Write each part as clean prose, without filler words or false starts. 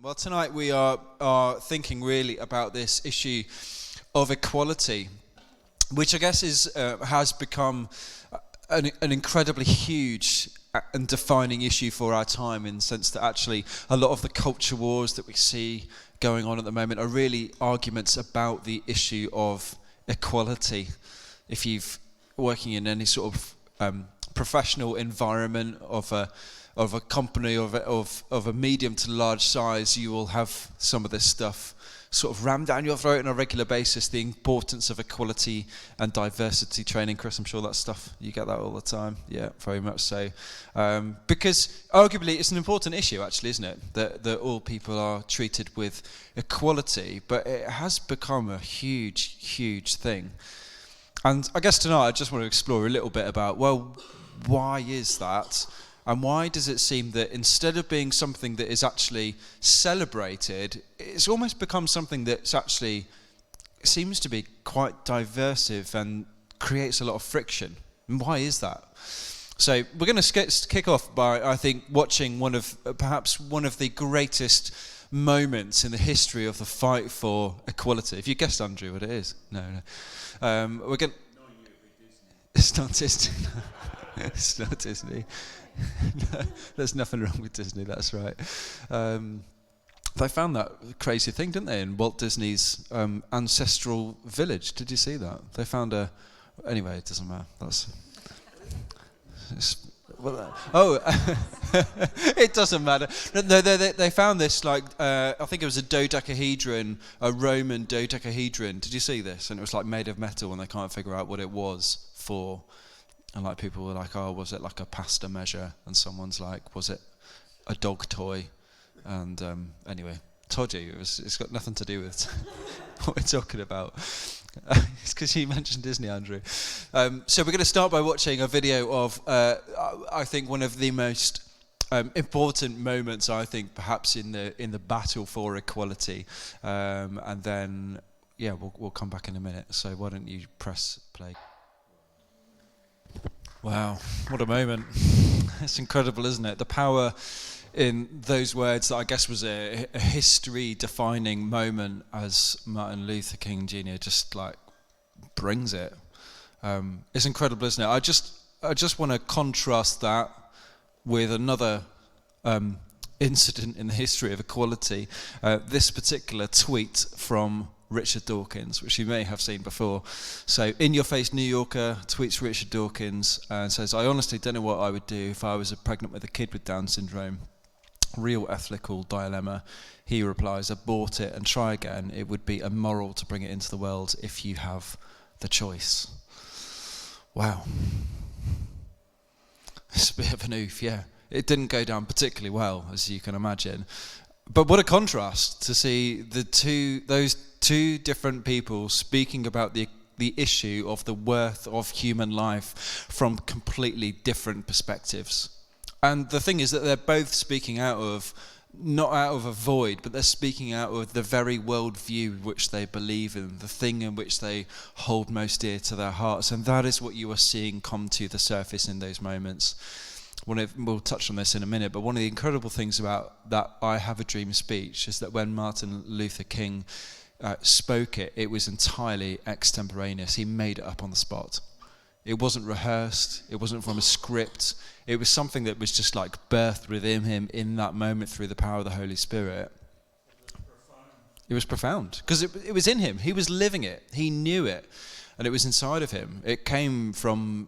Well, tonight we are thinking really about this issue of equality, which I guess has become an incredibly huge and defining issue for our time, in the sense that actually a lot of the culture wars that we see going on at the moment are really arguments about the issue of equality. If you've working in any sort of professional environment of a company of a medium to large size, you will have some of this stuff sort of rammed down your throat on a regular basis. The importance of equality and diversity training, Chris, I'm sure that stuff, you get that all the time. Yeah, very much so. Because arguably it's an important issue, actually, isn't it? That all people are treated with equality, but it has become a huge, huge thing. And I guess tonight I just want to explore a little bit about, well, why is that? And why does it seem that instead of being something that is actually celebrated, it's almost become something that's actually seems to be quite diversive and creates a lot of friction? And why is that? So we're going to kick off by, I think, watching perhaps one of the greatest moments in the history of the fight for equality. If you guessed, Andrew, what it is? No. We're going. It's not Disney. It's not Disney. No, there's nothing wrong with Disney, that's right. They found that crazy thing, didn't they, in Walt Disney's ancestral village. Did you see that? They found anyway, it doesn't matter. It doesn't matter. No, they found this, I think it was a dodecahedron, a Roman dodecahedron. Did you see this? And it was made of metal, and they can't figure out what it was for. And people were like, oh, was it like a pasta measure? And someone's like, was it a dog toy? And anyway, told you, it's got nothing to do with what we're talking about. It's because you mentioned Disney, Andrew. So we're going to start by watching a video of, I think, one of the most important moments, I think, perhaps in the battle for equality. And then, yeah, we'll come back in a minute. So why don't you press play? Wow, what a moment. It's incredible, isn't it? The power in those words that I guess was a history-defining moment as Martin Luther King Jr. just brings it. It's incredible, isn't it? I just want to contrast that with another incident in the history of equality. This particular tweet from Richard Dawkins, which you may have seen before. So, In Your Face New Yorker tweets Richard Dawkins and says, I honestly don't know what I would do if I was pregnant with a kid with Down syndrome. Real ethical dilemma. He replies, abort it and try again. It would be immoral to bring it into the world if you have the choice. Wow. It's a bit of an oof, yeah. It didn't go down particularly well, as you can imagine. But what a contrast to see those two different people speaking about the issue of the worth of human life from completely different perspectives. And the thing is that they're both speaking not out of a void, but they're speaking out of the very worldview which they believe in, the thing in which they hold most dear to their hearts. And that is what you are seeing come to the surface in those moments. We'll touch on this in a minute, but one of the incredible things about that I Have a Dream speech is that when Martin Luther King spoke it was entirely extemporaneous. He made it up on the spot. It wasn't rehearsed. It wasn't from a script. It was something that was just birthed within him in that moment through the power of the Holy Spirit. It was profound because it was in him. He was living it. He knew it, and it was inside of him. It came from,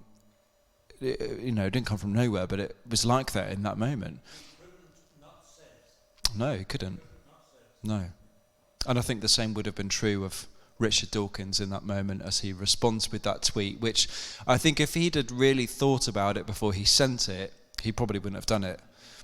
it didn't come from nowhere, but it was like that in that moment. No, he couldn't. No. And I think the same would have been true of Richard Dawkins in that moment as he responds with that tweet, which I think if he'd had really thought about it before he sent it, he probably wouldn't have done it.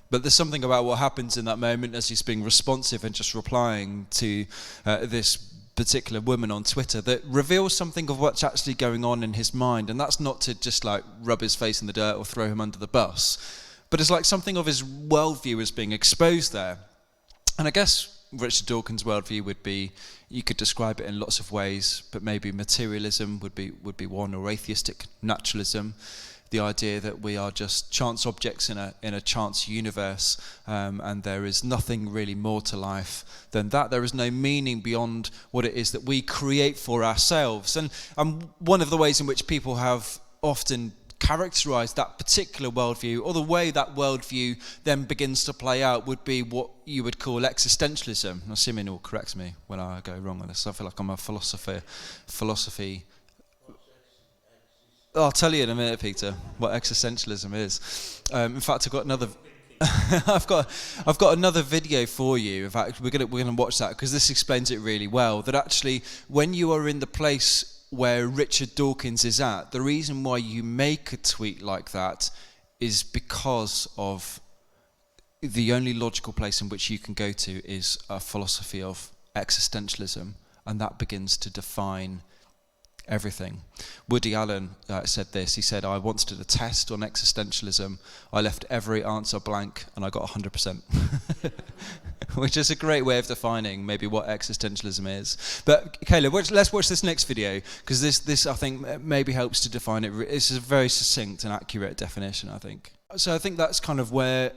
But there's something about what happens in that moment as he's being responsive and just replying to this particular woman on Twitter that reveals something of what's actually going on in his mind. And that's not to just rub his face in the dirt or throw him under the bus, but it's something of his worldview is being exposed there. And I guess Richard Dawkins' worldview would be, you could describe it in lots of ways, but maybe materialism would be one, or atheistic naturalism. the idea that we are just chance objects in a chance universe, and there is nothing really more to life than that. There is no meaning beyond what it is that we create for ourselves. And one of the ways in which people have often characterized that particular worldview, or the way that worldview then begins to play out, would be what you would call existentialism. Now, Simeon will correct me when I go wrong on this. I feel like I'm a philosophy. I'll tell you in a minute, Peter, what existentialism is. In fact, I've got another. I've got another video for you. In fact, we're gonna watch that, because this explains it really well. That actually, when you are in the place where Richard Dawkins is at, the reason why you make a tweet like that is because of the only logical place in which you can go to is a philosophy of existentialism, and that begins to define everything. Woody Allen said this. He said, "I once did a test on existentialism. I left every answer blank and I got 100%. Which is a great way of defining maybe what existentialism is. But Caleb, let's watch this next video, because this I think maybe helps to define it. It's a very succinct and accurate definition, I think. So I think that's kind of where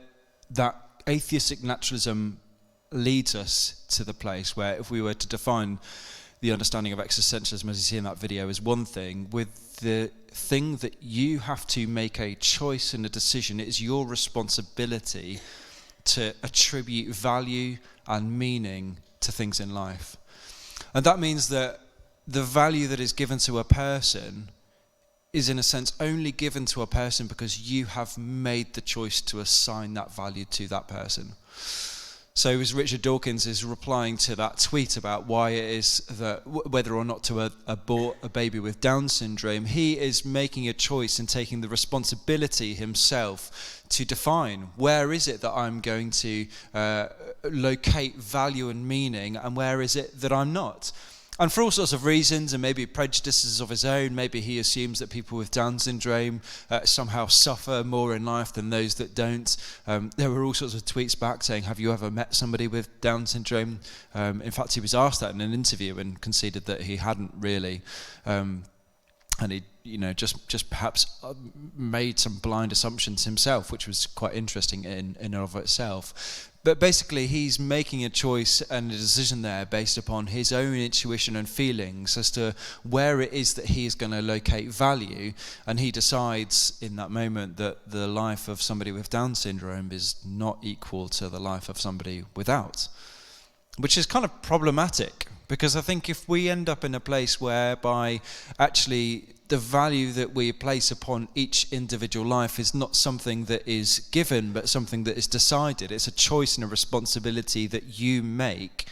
that atheistic naturalism leads us to the place where, if we were to define the understanding of existentialism as you see in that video, is one thing, with the thing that you have to make a choice and a decision. It is your responsibility to attribute value and meaning to things in life. And that means that the value that is given to a person is, in a sense, only given to a person because you have made the choice to assign that value to that person. So as Richard Dawkins is replying to that tweet about why it is that whether or not to abort a baby with Down syndrome, he is making a choice and taking the responsibility himself to define where is it that I'm going to locate value and meaning, and where is it that I'm not. And for all sorts of reasons, and maybe prejudices of his own, maybe he assumes that people with Down syndrome somehow suffer more in life than those that don't. There were all sorts of tweets back saying, "Have you ever met somebody with Down syndrome?" In fact, he was asked that in an interview and conceded that he hadn't really. And he, just perhaps made some blind assumptions himself, which was quite interesting in and of itself. But basically, he's making a choice and a decision there based upon his own intuition and feelings as to where it is that he is going to locate value. And he decides in that moment that the life of somebody with Down syndrome is not equal to the life of somebody without, which is kind of problematic, because I think if we end up in a place whereby actually the value that we place upon each individual life is not something that is given, but something that is decided, it's a choice and a responsibility that you make,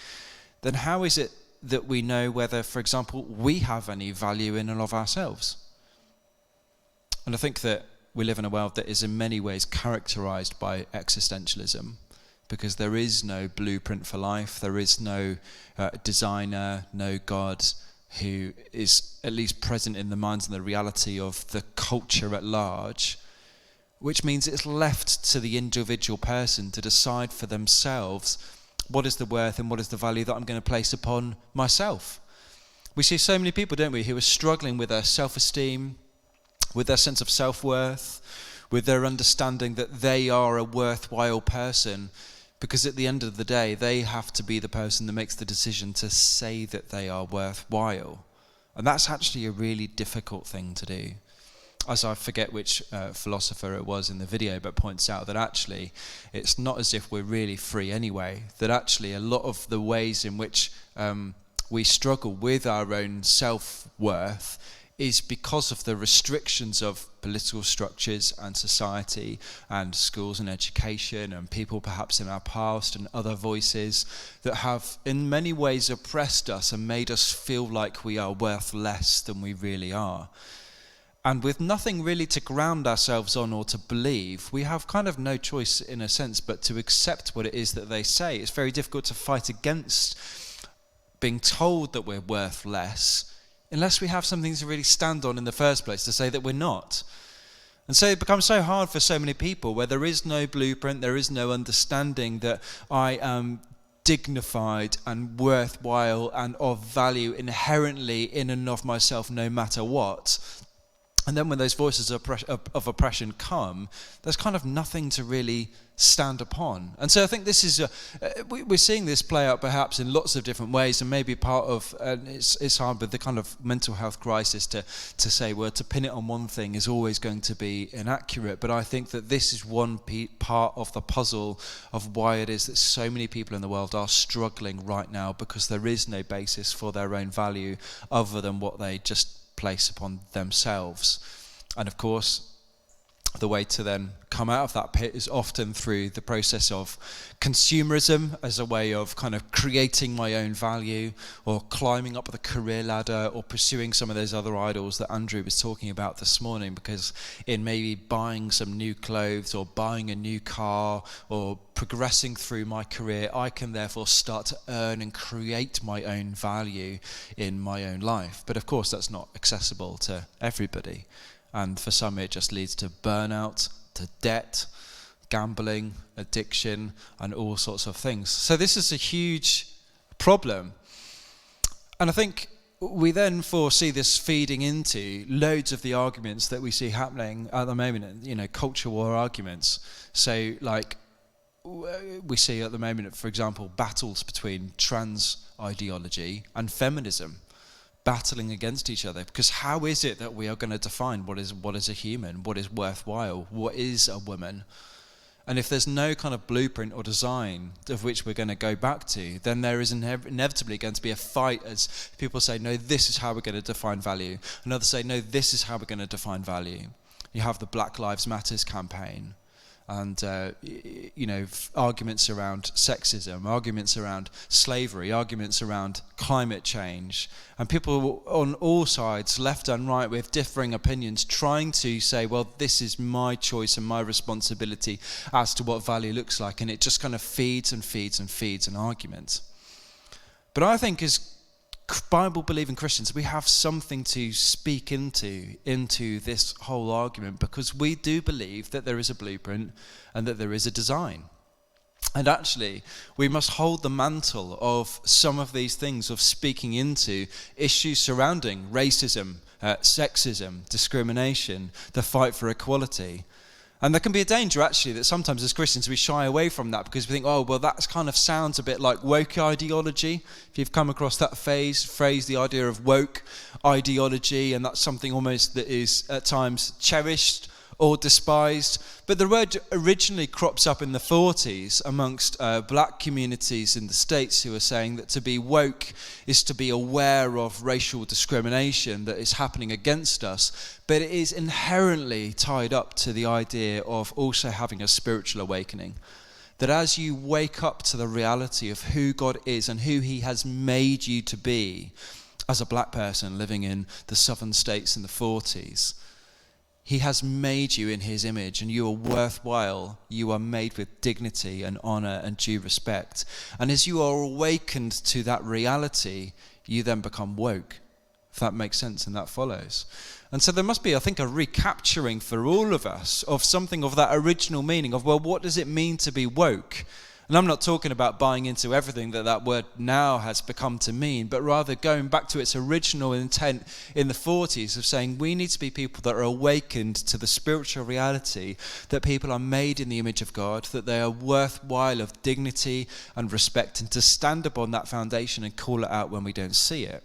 then how is it that we know whether, for example, we have any value in and of ourselves? And I think that we live in a world that is in many ways characterized by existentialism, because there is no blueprint for life, there is no designer, no God who is at least present in the minds and the reality of the culture at large, which means it's left to the individual person to decide for themselves what is the worth and what is the value that I'm going to place upon myself. We see so many people, don't we, who are struggling with their self-esteem, with their sense of self-worth, with their understanding that they are a worthwhile person, because at the end of the day, they have to be the person that makes the decision to say that they are worthwhile. And that's actually a really difficult thing to do. As I forget which philosopher it was in the video, but points out that actually it's not as if we're really free anyway, that actually a lot of the ways in which we struggle with our own self-worth is because of the restrictions of political structures and society and schools and education and people perhaps in our past and other voices that have in many ways oppressed us and made us feel like we are worth less than we really are. And with nothing really to ground ourselves on or to believe, we have kind of no choice in a sense but to accept what it is that they say. It's very difficult to fight against being told that we're worth less unless we have something to really stand on in the first place to say that we're not. And so it becomes so hard for so many people where there is no blueprint, there is no understanding that I am dignified and worthwhile and of value inherently in and of myself no matter what. And then when those voices of oppression come, there's kind of nothing to really stand upon. And so I think this is, we're seeing this play out perhaps in lots of different ways, and maybe part of, it's hard with the kind of mental health crisis to say, well, to pin it on one thing is always going to be inaccurate. But I think that this is one part of the puzzle of why it is that so many people in the world are struggling right now, because there is no basis for their own value other than what they just place upon themselves. And of course, the way to then come out of that pit is often through the process of consumerism as a way of kind of creating my own value, or climbing up the career ladder, or pursuing some of those other idols that Andrew was talking about this morning, because in maybe buying some new clothes or buying a new car or progressing through my career, I can therefore start to earn and create my own value in my own life. But of course that's not accessible to everybody. And for some it just leads to burnout, to debt, gambling, addiction, and all sorts of things. So this is a huge problem. And I think we then foresee this feeding into loads of the arguments that we see happening at the moment, culture war arguments. So like we see at the moment, for example, battles between trans ideology and feminism, battling against each other, because how is it that we are going to define what is a human, what is worthwhile, what is a woman? And if there's no kind of blueprint or design of which we're going to go back to, then there is inevitably going to be a fight as people say, no, this is how we're going to define value, and others say, no, this is how we're going to define value. You have the Black Lives Matters campaign, and arguments around sexism, arguments around slavery, arguments around climate change, and people on all sides, left and right, with differing opinions, trying to say, well, this is my choice and my responsibility as to what value looks like, and it just kind of feeds and feeds and feeds an argument. But I think as Bible-believing Christians, we have something to speak into this whole argument, because we do believe that there is a blueprint and that there is a design. And actually, we must hold the mantle of some of these things, of speaking into issues surrounding racism, sexism, discrimination, the fight for equality. And there can be a danger, actually, that sometimes as Christians we shy away from that, because we think, oh, well, that kind of sounds a bit like woke ideology. If you've come across that phrase, the idea of woke ideology, and that's something almost that is at times cherished or despised. But the word originally crops up in the 40s amongst black communities in the States, who are saying that to be woke is to be aware of racial discrimination that is happening against us, but it is inherently tied up to the idea of also having a spiritual awakening. That as you wake up to the reality of who God is and who he has made you to be as a black person living in the southern states in the 40s, he has made you in his image, and you are worthwhile. You are made with dignity and honor and due respect. And as you are awakened to that reality, you then become woke, if that makes sense and that follows. And so there must be, I think, a recapturing for all of us of something of that original meaning of, well, what does it mean to be woke? And I'm not talking about buying into everything that word now has become to mean, but rather going back to its original intent in the 40s of saying we need to be people that are awakened to the spiritual reality that people are made in the image of God, that they are worthwhile of dignity and respect, and to stand upon that foundation and call it out when we don't see it.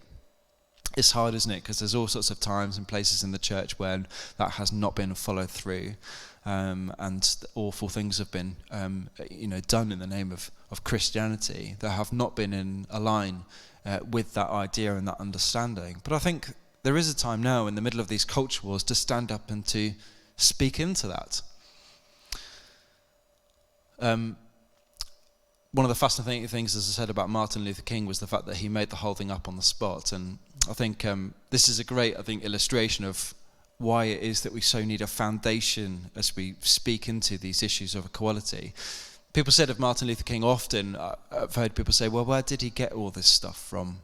It's hard, isn't it? Because there's all sorts of times and places in the church when that has not been followed through. And awful things have been, done in the name of Christianity that have not been in line with that idea and that understanding. But I think there is a time now in the middle of these culture wars to stand up and to speak into that. One of the fascinating things, as I said, about Martin Luther King was the fact that he made the whole thing up on the spot. And I think this is a great, illustration of why it is that we so need a foundation as we speak into these issues of equality. People said of Martin Luther King often, I've heard people say, well, where did he get all this stuff from?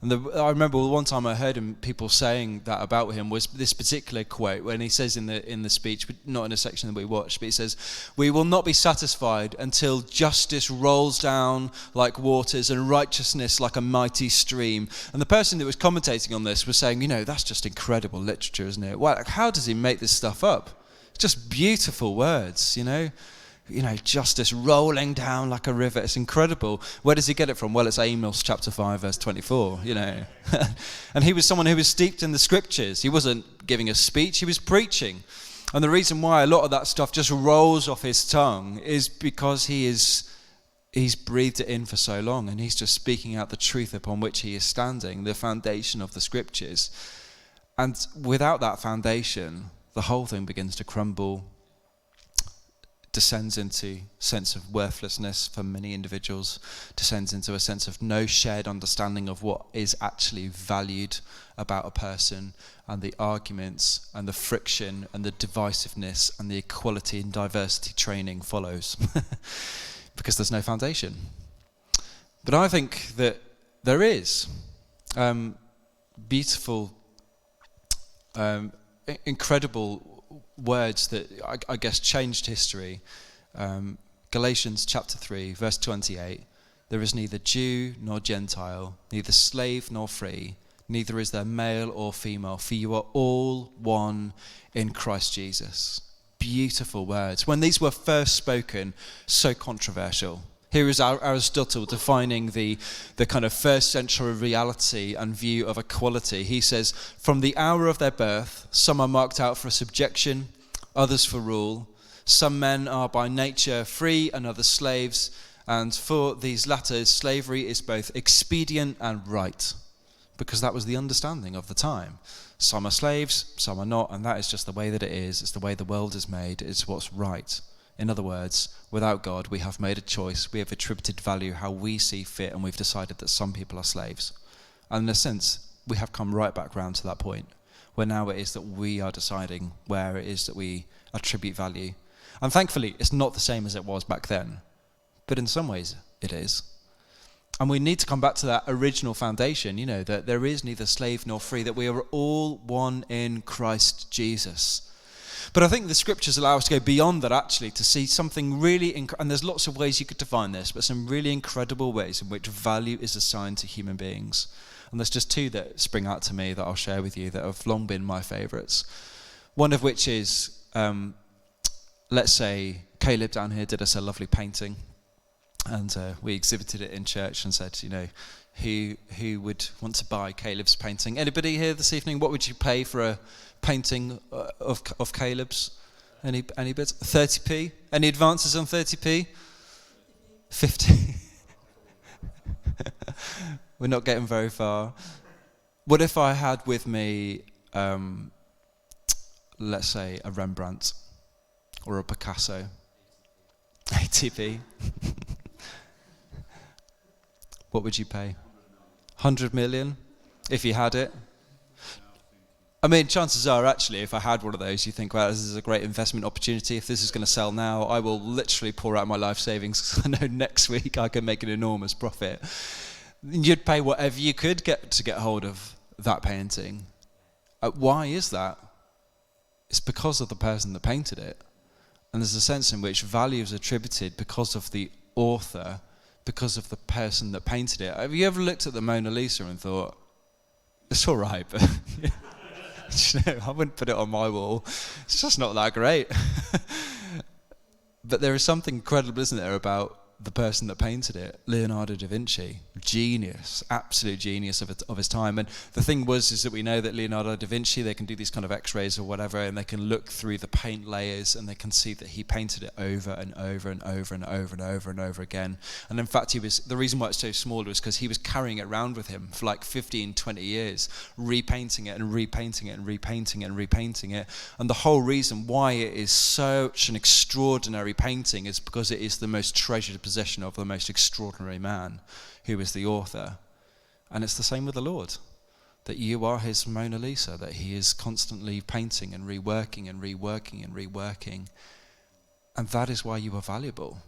And I remember one time I heard people saying that about him was this particular quote when he says in the speech, but not in a section that we watched, but he says, "We will not be satisfied until justice rolls down like waters and righteousness like a mighty stream." And the person that was commentating on this was saying, that's just incredible literature, isn't it? Well, how does he make this stuff up? It's just beautiful words, justice rolling down like a river. It's incredible. Where does he get it from? Well, it's Amos chapter 5, verse 24, And he was someone who was steeped in the scriptures. He wasn't giving a speech, he was preaching. And the reason why a lot of that stuff just rolls off his tongue is because he's breathed it in for so long, and he's just speaking out the truth upon which he is standing, the foundation of the scriptures. And without that foundation, the whole thing begins to crumble, descends into a sense of worthlessness for many individuals, descends into a sense of no shared understanding of what is actually valued about a person, and the arguments and the friction and the divisiveness and the equality and diversity training follows because there's no foundation. But I think that there is beautiful, incredible words that I guess changed history. Galatians chapter 3, verse 28. "There is neither Jew nor Gentile, neither slave nor free, neither is there male or female, for you are all one in Christ Jesus." Beautiful words. When these were first spoken, so controversial. Here is Aristotle defining the kind of first century reality and view of equality. He says, "From the hour of their birth, some are marked out for subjection, others for rule. Some men are by nature free and others slaves, and for these latter, slavery is both expedient and right," because that was the understanding of the time. Some are slaves, some are not, and that is just the way that it is. It's the way the world is made. It's what's right. In other words, without God, we have made a choice. We have attributed value how we see fit, and we've decided that some people are slaves. And in a sense, we have come right back round to that point, where now it is that we are deciding where it is that we attribute value. And thankfully, it's not the same as it was back then. But in some ways, it is. And we need to come back to that original foundation, that there is neither slave nor free, that we are all one in Christ Jesus. But I think the scriptures allow us to go beyond that, actually, to see something really, and there's lots of ways you could define this, but some really incredible ways in which value is assigned to human beings. And there's just two that spring out to me that I'll share with you that have long been my favourites. One of which is, let's say Caleb down here did us a lovely painting, and we exhibited it in church and said, who would want to buy Caleb's painting? Anybody here this evening? What would you pay for a painting of Caleb's? Any bids? 30p? Any advances on 30p? 50? We're not getting very far. What if I had with me, let's say, a Rembrandt or a Picasso? 80p? What would you pay? 100 million if you had it? I mean, chances are, actually, if I had one of those, you think, well, this is a great investment opportunity. If this is going to sell now, I will literally pour out my life savings, because I know next week I can make an enormous profit. You'd pay whatever you could get to get hold of that painting. Why is that? It's because of the person that painted it. And there's a sense in which value is attributed because of the author, because of the person that painted it. Have you ever looked at the Mona Lisa and thought, it's all right, but I wouldn't put it on my wall. It's just not that great. But there is something incredible, isn't there, about the person that painted it, Leonardo da Vinci. Genius, absolute genius of his time. And the thing is that we know that Leonardo da Vinci, they can do these kind of x-rays or whatever, and they can look through the paint layers, and they can see that he painted it over and over and over and over and over and over again. And in fact, the reason why it's so small was because he was carrying it around with him for like 15, 20 years, repainting it and repainting it and repainting it and repainting it. And the whole reason why it is such an extraordinary painting is because it is the most treasured possession of the most extraordinary man, who is the author. And it's the same with the Lord, that you are his Mona Lisa, that he is constantly painting and reworking and reworking and reworking. And that is why you are valuable,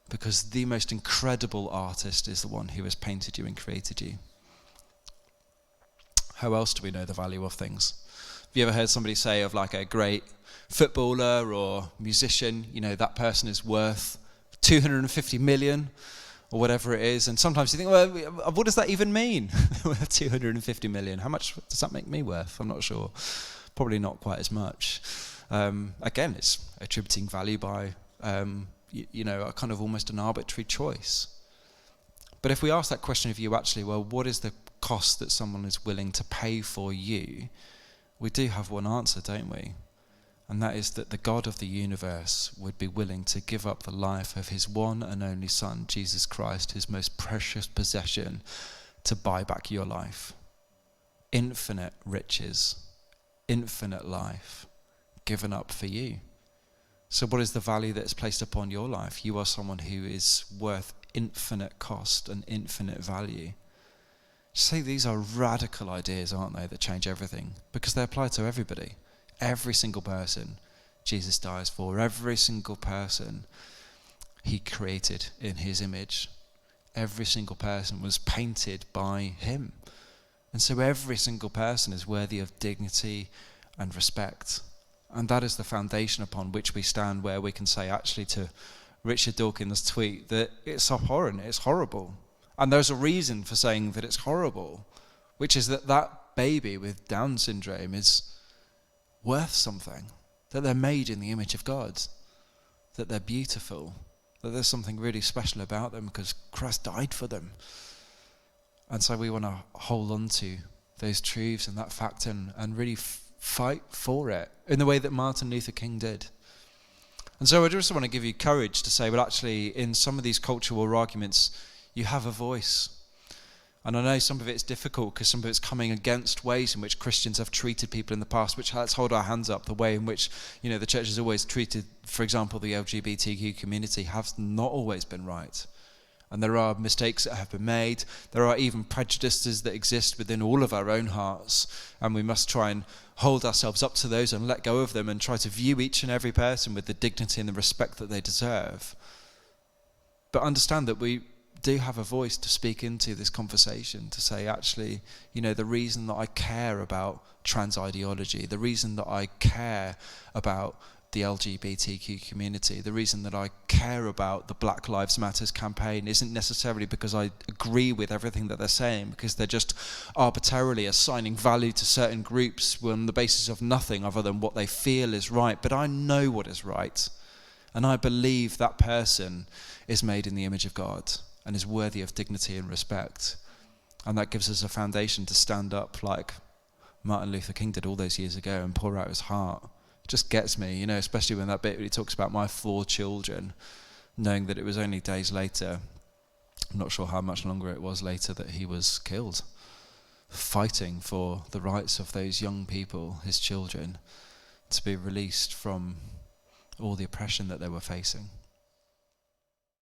because the most incredible artist is the one who has painted you and created you. how else do we know the value of things? Have you ever heard somebody say of like a great footballer or musician, that person is worth 250 million or whatever it is? And sometimes you think, well, what does that even mean? 250 million. How much does that make me worth? I'm not sure. Probably not quite as much. Again, it's attributing value by, a kind of almost an arbitrary choice. But if we ask that question of you actually, well, what is the cost that someone is willing to pay for you? We do have one answer, don't we? And that is that the God of the universe would be willing to give up the life of his one and only Son, Jesus Christ, his most precious possession, to buy back your life. Infinite riches, infinite life, given up for you. So what is the value that is placed upon your life? You are someone who is worth infinite cost and infinite value. See, these are radical ideas, aren't they, that change everything, because they apply to everybody. Every single person Jesus dies for, every single person he created in his image. Every single person was painted by him. And so every single person is worthy of dignity and respect. And that is the foundation upon which we stand, where we can say actually to Richard Dawkins' tweet that it's abhorrent, it's horrible. And there's a reason for saying that it's horrible, which is that baby with Down syndrome is worth something, that they're made in the image of God, that they're beautiful, that there's something really special about them because Christ died for them. And so we want to hold on to those truths and that fact and really fight for it in the way that Martin Luther King did. And so I just want to give you courage to say, well, actually, in some of these cultural arguments, you have a voice. And I know some of it's difficult because some of it's coming against ways in which Christians have treated people in the past, which let's hold our hands up. The way in which, the church has always treated, for example, the LGBTQ community has not always been right. And there are mistakes that have been made. There are even prejudices that exist within all of our own hearts. And we must try and hold ourselves up to those and let go of them and try to view each and every person with the dignity and the respect that they deserve. But understand that we do have a voice to speak into this conversation, to say, actually, the reason that I care about trans ideology, the reason that I care about the LGBTQ community, the reason that I care about the Black Lives Matter campaign isn't necessarily because I agree with everything that they're saying, because they're just arbitrarily assigning value to certain groups on the basis of nothing other than what they feel is right. But I know what is right, and I believe that person is made in the image of God and is worthy of dignity and respect. And that gives us a foundation to stand up like Martin Luther King did all those years ago and pour out his heart. It just gets me, especially when that bit where he talks about my 4 children, knowing that it was only days later, I'm not sure how much longer it was later, that he was killed, fighting for the rights of those young people, his children, to be released from all the oppression that they were facing.